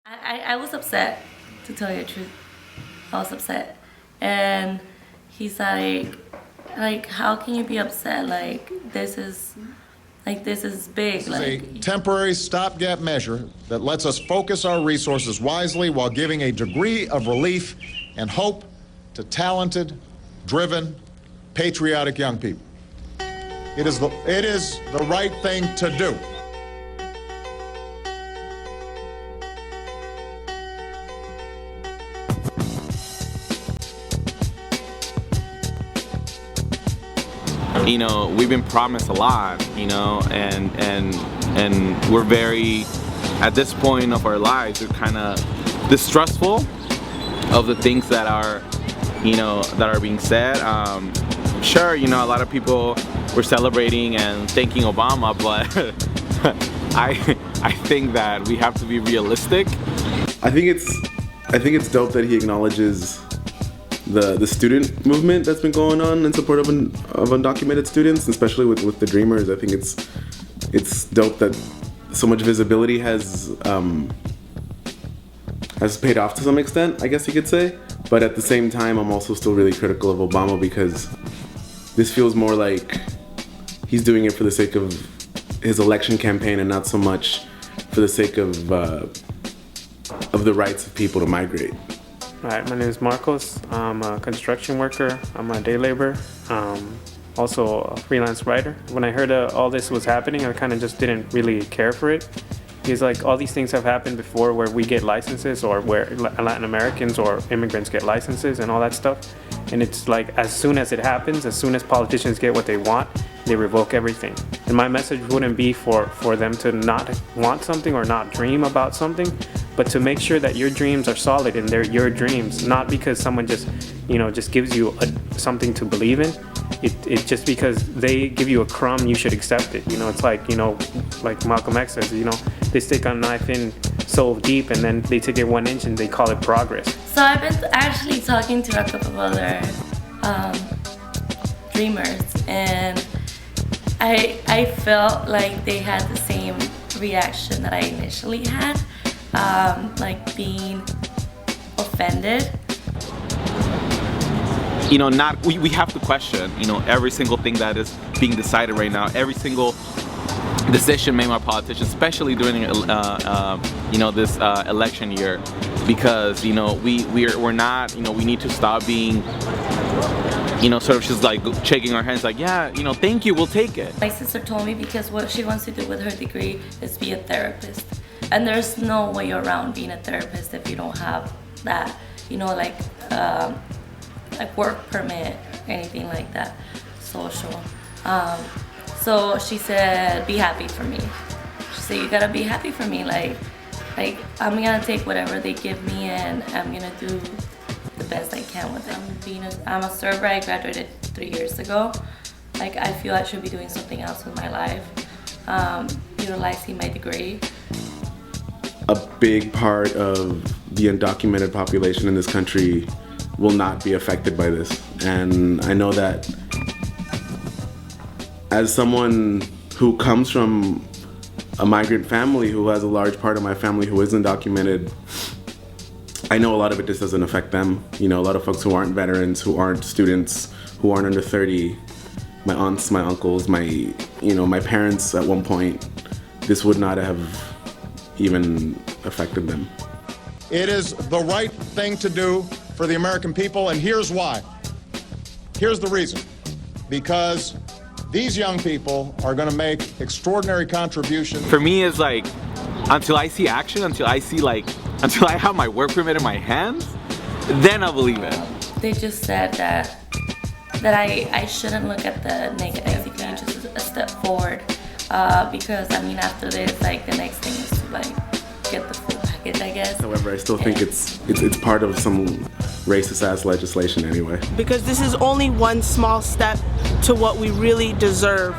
I was upset, to tell you the truth. I was upset. And he's like, how can you be upset? This is big. This is a temporary stopgap measure that lets us focus our resources wisely while giving a degree of relief and hope to talented, driven, patriotic young people. It is the right thing to do. You know, we've been promised a lot, you know, and we're very, at this point of our lives, we're kind of distrustful of the things that are, you know, that are being said. Sure, you know, a lot of people were celebrating and thanking Obama, but I think that we have to be realistic. I think it's dope that he acknowledges the student movement that's been going on in support of undocumented students, especially with the Dreamers. I think it's dope that so much visibility has paid off to some extent, I guess you could say. But at the same time, I'm also still really critical of Obama because this feels more like he's doing it for the sake of his election campaign and not so much for the sake of the rights of people to migrate. Hi, my name is Marcos. I'm a construction worker. I'm a day laborer. Also a freelance writer. When I heard all this was happening, I kind of just didn't really care for it. Because like all these things have happened before where we get licenses or where Latin Americans or immigrants get licenses and all that stuff. And it's like as soon as it happens, as soon as politicians get what they want, they revoke everything. And my message wouldn't be for them to not want something or not dream about something, but to make sure that your dreams are solid and they're your dreams, not because someone just gives you something to believe in. It's just because they give you a crumb, you should accept it. You know, it's like, you know, like Malcolm X says, you know, they stick a knife in so deep and then they take it 1 inch and they call it progress. So I've been actually talking to a couple of other dreamers, and I felt like they had the same reaction that I initially had, like being offended. You know, we have to question, you know, every single thing that is being decided right now, every single decision made by politicians, especially during you know, this election year, because you know we're not, you know, we need to stop being, you know, sort of just like shaking our hands like, yeah, you know, thank you, we'll take it. My sister told me because what she wants to do with her degree is be a therapist, and there's no way around being a therapist if you don't have that, you know, like work permit or anything like that, social. So she said, be happy for me. She said, you gotta be happy for me. Like I'm gonna take whatever they give me and I'm gonna do the best I can with it. I'm a server. I graduated 3 years ago. Like I feel I should be doing something else with my life, utilizing my degree. A big part of the undocumented population in this country will not be affected by this. And I know that as someone who comes from a migrant family, who has a large part of my family who is undocumented, I know a lot of it just doesn't affect them. You know, a lot of folks who aren't veterans, who aren't students, who aren't under 30, my aunts, my uncles, my parents at one point, this would not have even affected them. It is the right thing to do for the American people, and here's why. Here's the reason. Because these young people are going to make extraordinary contributions. For me, it's like, until I see action, until I have my work permit in my hands, then I'll believe it. They just said that I shouldn't look at the negative, just a step forward, because I mean after this, like the next thing is to like get the full package, I guess. However, I still think it's part of some racist ass legislation anyway. Because this is only one small step to what we really deserve.